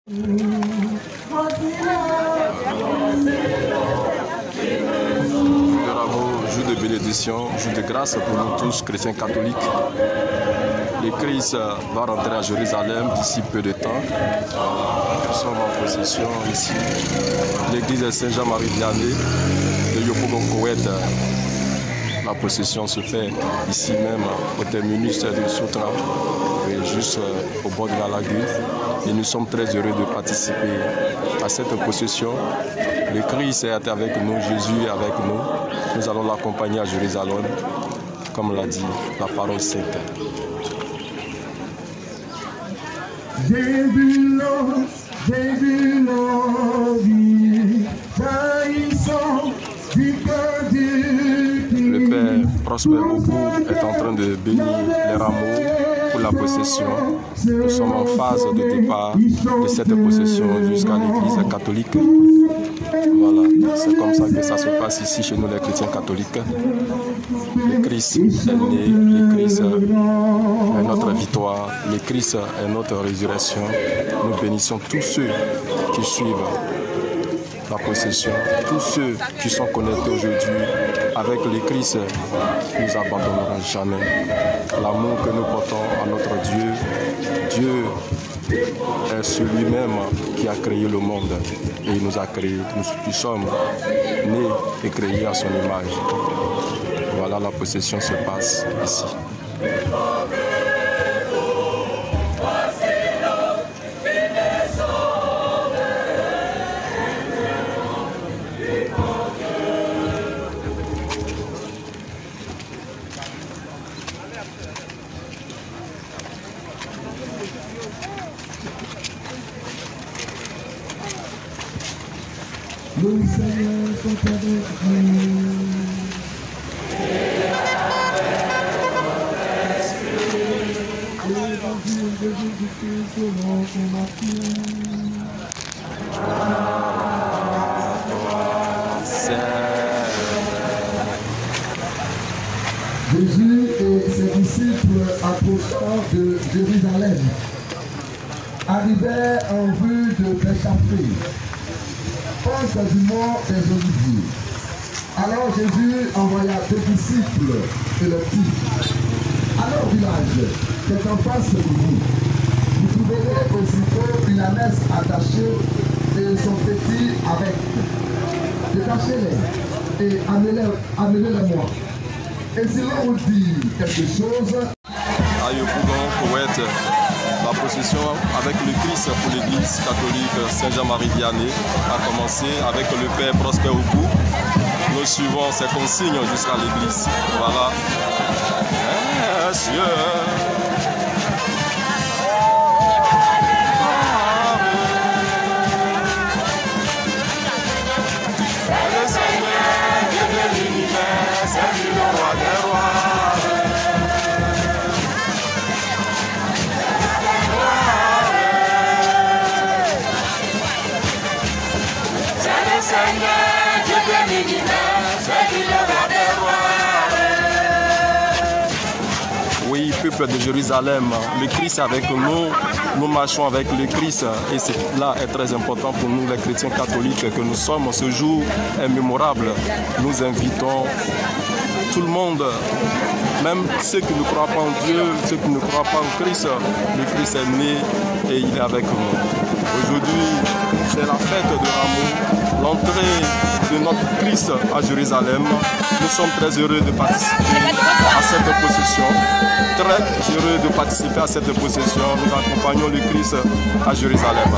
Jour de bénédiction, jour de grâce pour nous tous, chrétiens catholiques. Le Christ va rentrer à Jérusalem d'ici peu de temps. Nous sommes en procession ici. L'église de Saint-Jean-Marie Vianney de Yopougon-Koweït. La procession se fait ici même au terminus de Soutra, juste au bord de la lagune. Et nous sommes très heureux de participer à cette procession. Le Christ est avec nous, Jésus est avec nous. Nous allons l'accompagner à Jérusalem, comme l'a dit la parole sainte. Le Père Prosper Obu est en train de bénir les rameaux pour la procession. Nous sommes en phase de départ de cette procession jusqu'à l'église catholique. Voilà, c'est comme ça que ça se passe ici chez nous les chrétiens catholiques. Le Christ est né, le Christ est notre victoire, le Christ est notre résurrection. Nous bénissons tous ceux qui suivent la procession, tous ceux qui sont connectés aujourd'hui avec le Christ, nous abandonnerons jamais. L'amour que nous portons à notre Dieu, Dieu est celui-même qui a créé le monde et il nous a créés. Nous sommes nés et créés à son image. Voilà, la procession se passe ici. Le Seigneur est avec nous. L'évangile de Jésus-Christ selon son Matthieu. Jésus et ses disciples approchant de Jérusalem arrivaient en vue de Bethphagée, proche du mont des Oliviers. Alors Jésus envoya deux disciples et leur dit: allez au village qui est en face de vous. Vous trouverez aussitôt une ânesse attachée et son petit avec. Détachez-les et amenez-les-moi. Et si l'on vous dit quelque chose, à Yopougon-Koweït, la procession avec le Christ pour l'église catholique Saint-Jean-Marie Vianney a commencé avec le Père Prosper Obu. Nous suivons ses consignes jusqu'à l'église. Voilà. Messieurs. Oui, peuple de Jérusalem, le Christ est avec nous, nous marchons avec le Christ et cela est très important pour nous les chrétiens catholiques que nous sommes. Ce jour est mémorable. Nous invitons tout le monde, même ceux qui ne croient pas en Dieu, ceux qui ne croient pas en Christ. Le Christ est né et il est avec nous. Aujourd'hui, c'est la fête de l'amour, l'entrée de notre Christ à Jérusalem. Nous sommes très heureux de participer à cette procession. Très heureux de participer à cette procession. Nous accompagnons le Christ à Jérusalem.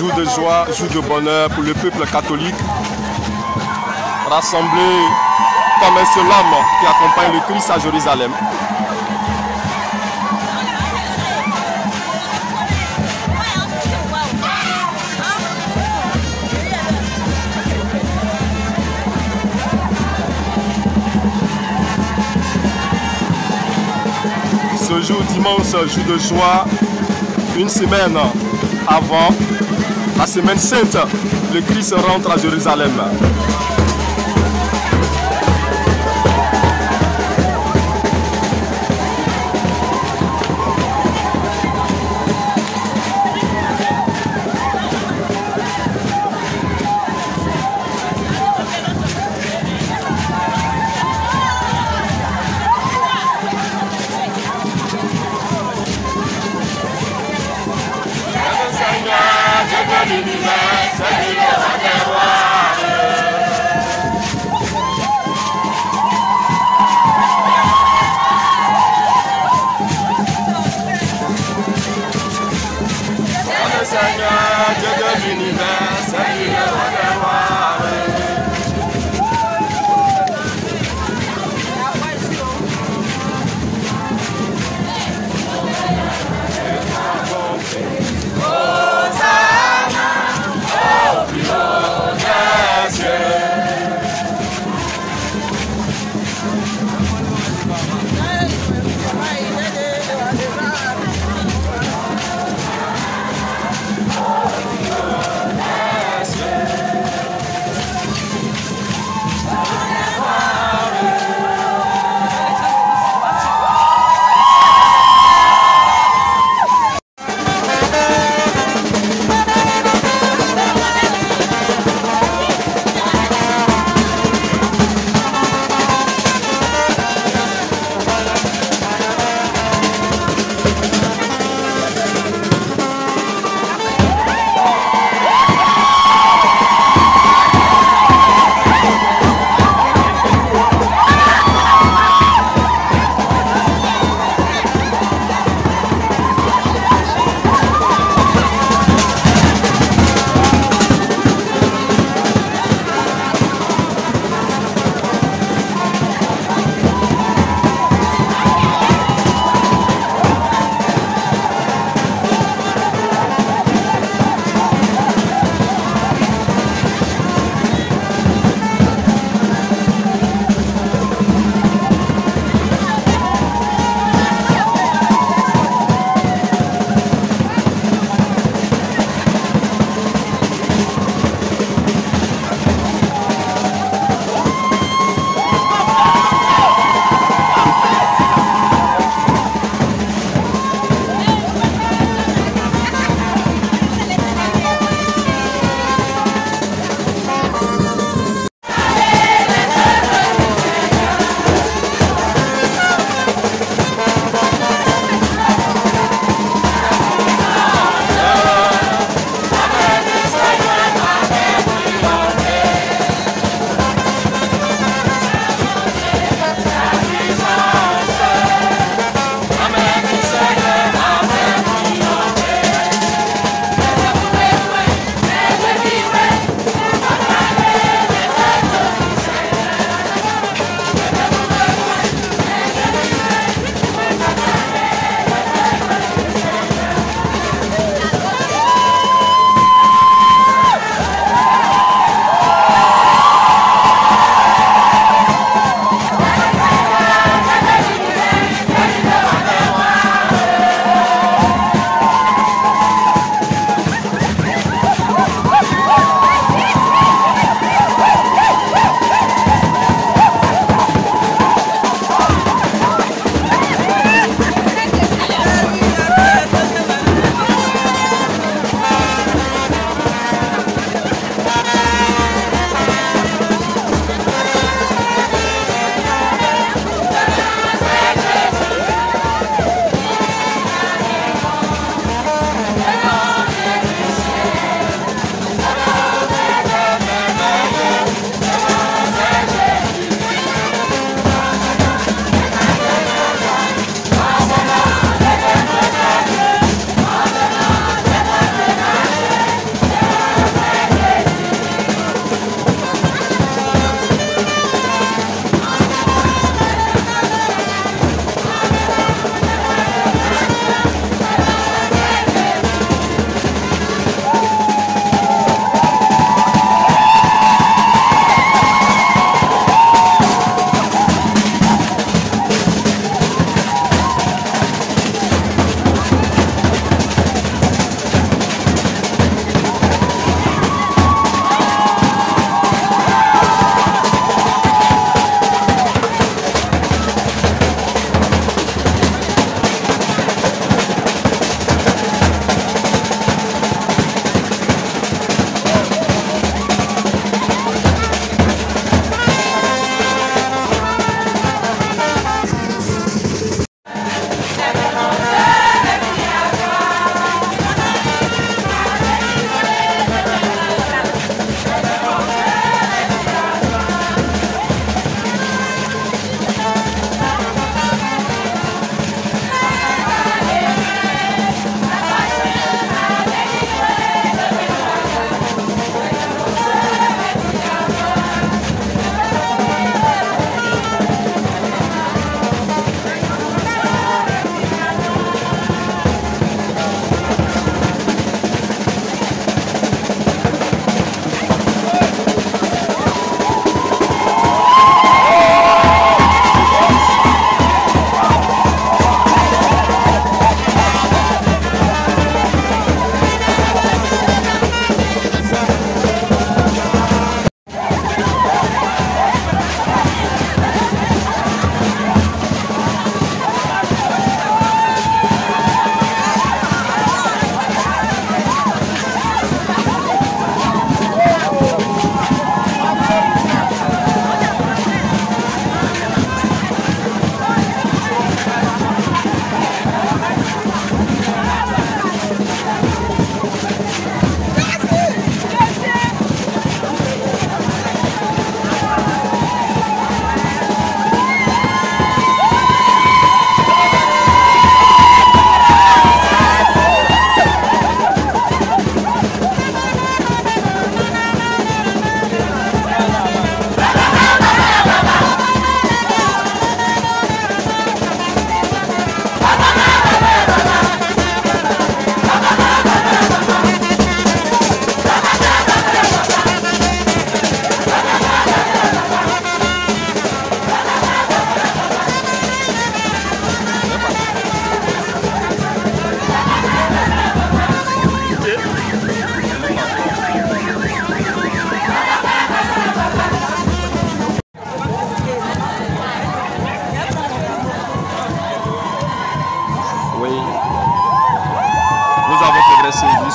Jour de joie, jour de bonheur pour le peuple catholique, rassemblé comme un seul homme qui accompagne le Christ à Jérusalem. Ce jour dimanche, jour de joie, une semaine avant la semaine sainte, le Christ rentre à Jérusalem.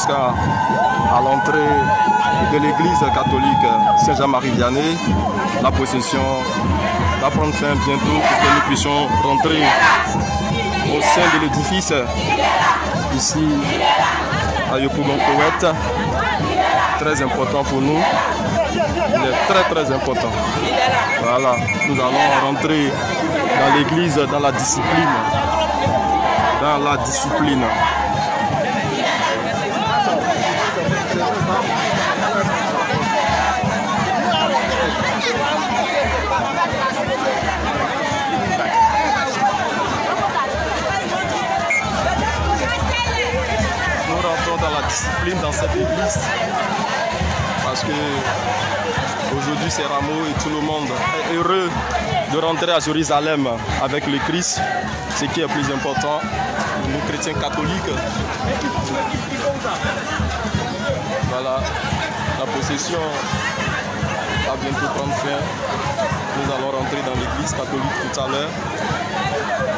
jusqu'à l'entrée de l'église catholique Saint-Jean-Marie-Vianney. La procession va prendre fin bientôt pour que nous puissions rentrer au sein de l'édifice ici à Yopougon-Koweït. Très important pour nous. Il est très important. Voilà, nous allons rentrer dans l'église dans la discipline. Dans la discipline. Nous rentrons dans la discipline dans cette église parce que aujourd'hui c'est Rameau et tout le monde est heureux de rentrer à Jérusalem avec le Christ, ce qui est plus important. Nous chrétiens catholiques, voilà, la procession va bientôt prendre fin. Nous allons rentrer dans l'église catholique tout à l'heure.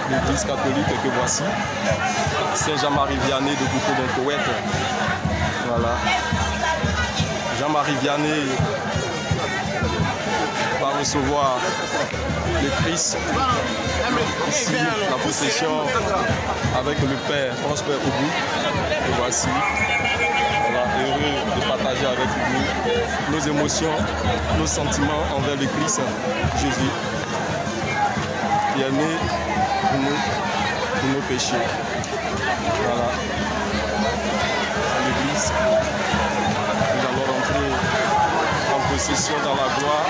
L'église catholique que voici, Saint-Jean-Marie-Vianney de Yopougon-Koweït. Voilà. Jean-Marie Vianney va recevoir le Christ. Ici, la procession avec le Père Prosper Ougou. Et voici, voilà, heureux de partager avec vous nos émotions, nos sentiments envers le Christ Jésus, qui est né pour nos péchés. Voilà. À l'église, nous allons rentrer en procession dans la gloire.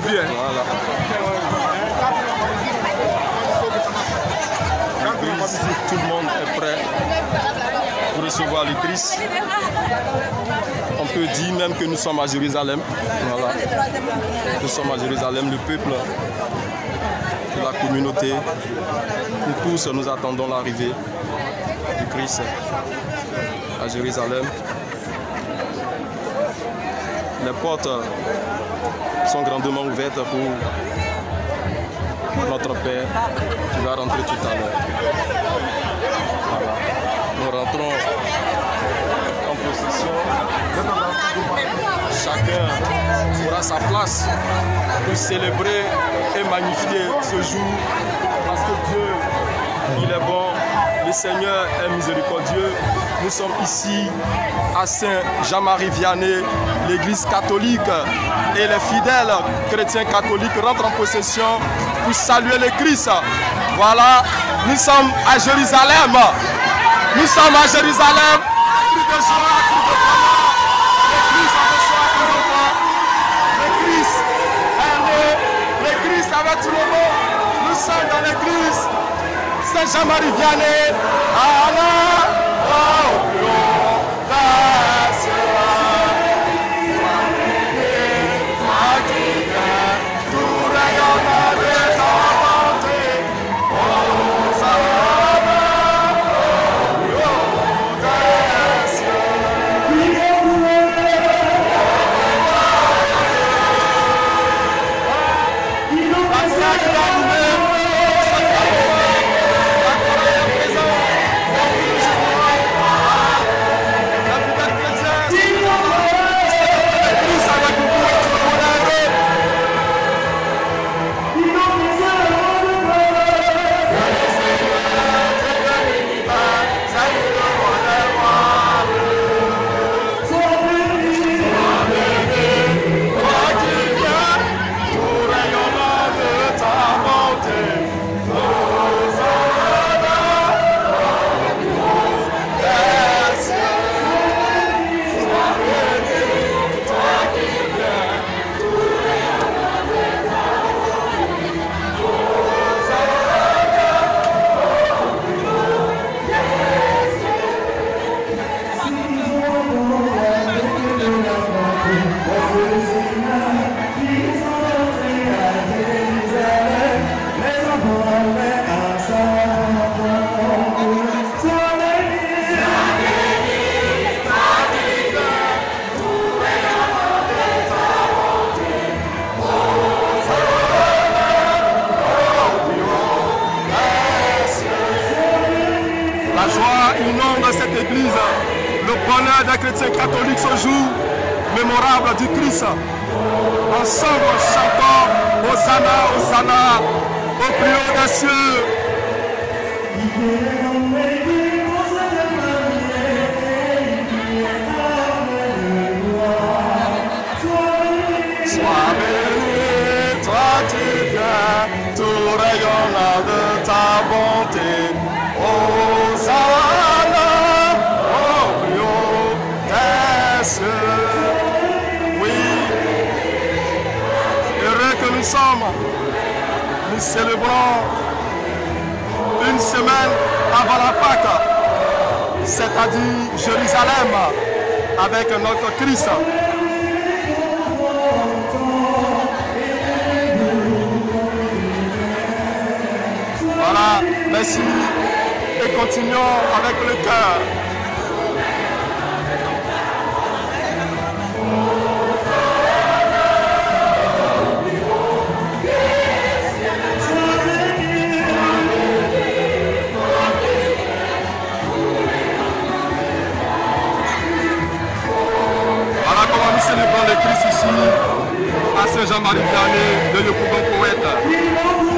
Voilà. L'église, tout le monde est prêt pour recevoir le Christ. On peut dire même que nous sommes à Jérusalem. Voilà. Nous sommes à Jérusalem, le peuple de la communauté. Nous tous, nous attendons l'arrivée du Christ à Jérusalem. Les portes sont grandement ouvertes pour notre Père qui va rentrer tout à l'heure. Voilà. Nous rentrons en procession. Chacun aura sa place pour célébrer et magnifier ce jour parce que Dieu, il est bon, le Seigneur est miséricordieux. Nous sommes ici à Saint-Jean-Marie-Vianney, l'église catholique, et les fidèles chrétiens catholiques rentrent en possession pour saluer le Christ. Voilà, nous sommes à Jérusalem. Nous sommes à Jérusalem. Le Christ avec tout le monde. Nous sommes dans l'église Saint-Jean-Marie-Vianney. mémorable du Christ. Ensemble, chantons Hosanna, Hosanna, au plus haut des cieux. Sois béni, toi tu viens, tout rayonne de ta bonté. Hosanna, au plus haut des cieux. Oui, heureux que nous sommes, nous célébrons une semaine avant la Pâque, c'est-à-dire Jérusalem, avec notre Christ. Voilà, merci et continuons avec le cœur. Voilà comment nous célébrons le Christ ici à Saint-Jean-Marie-Vianney, le plus grand poète.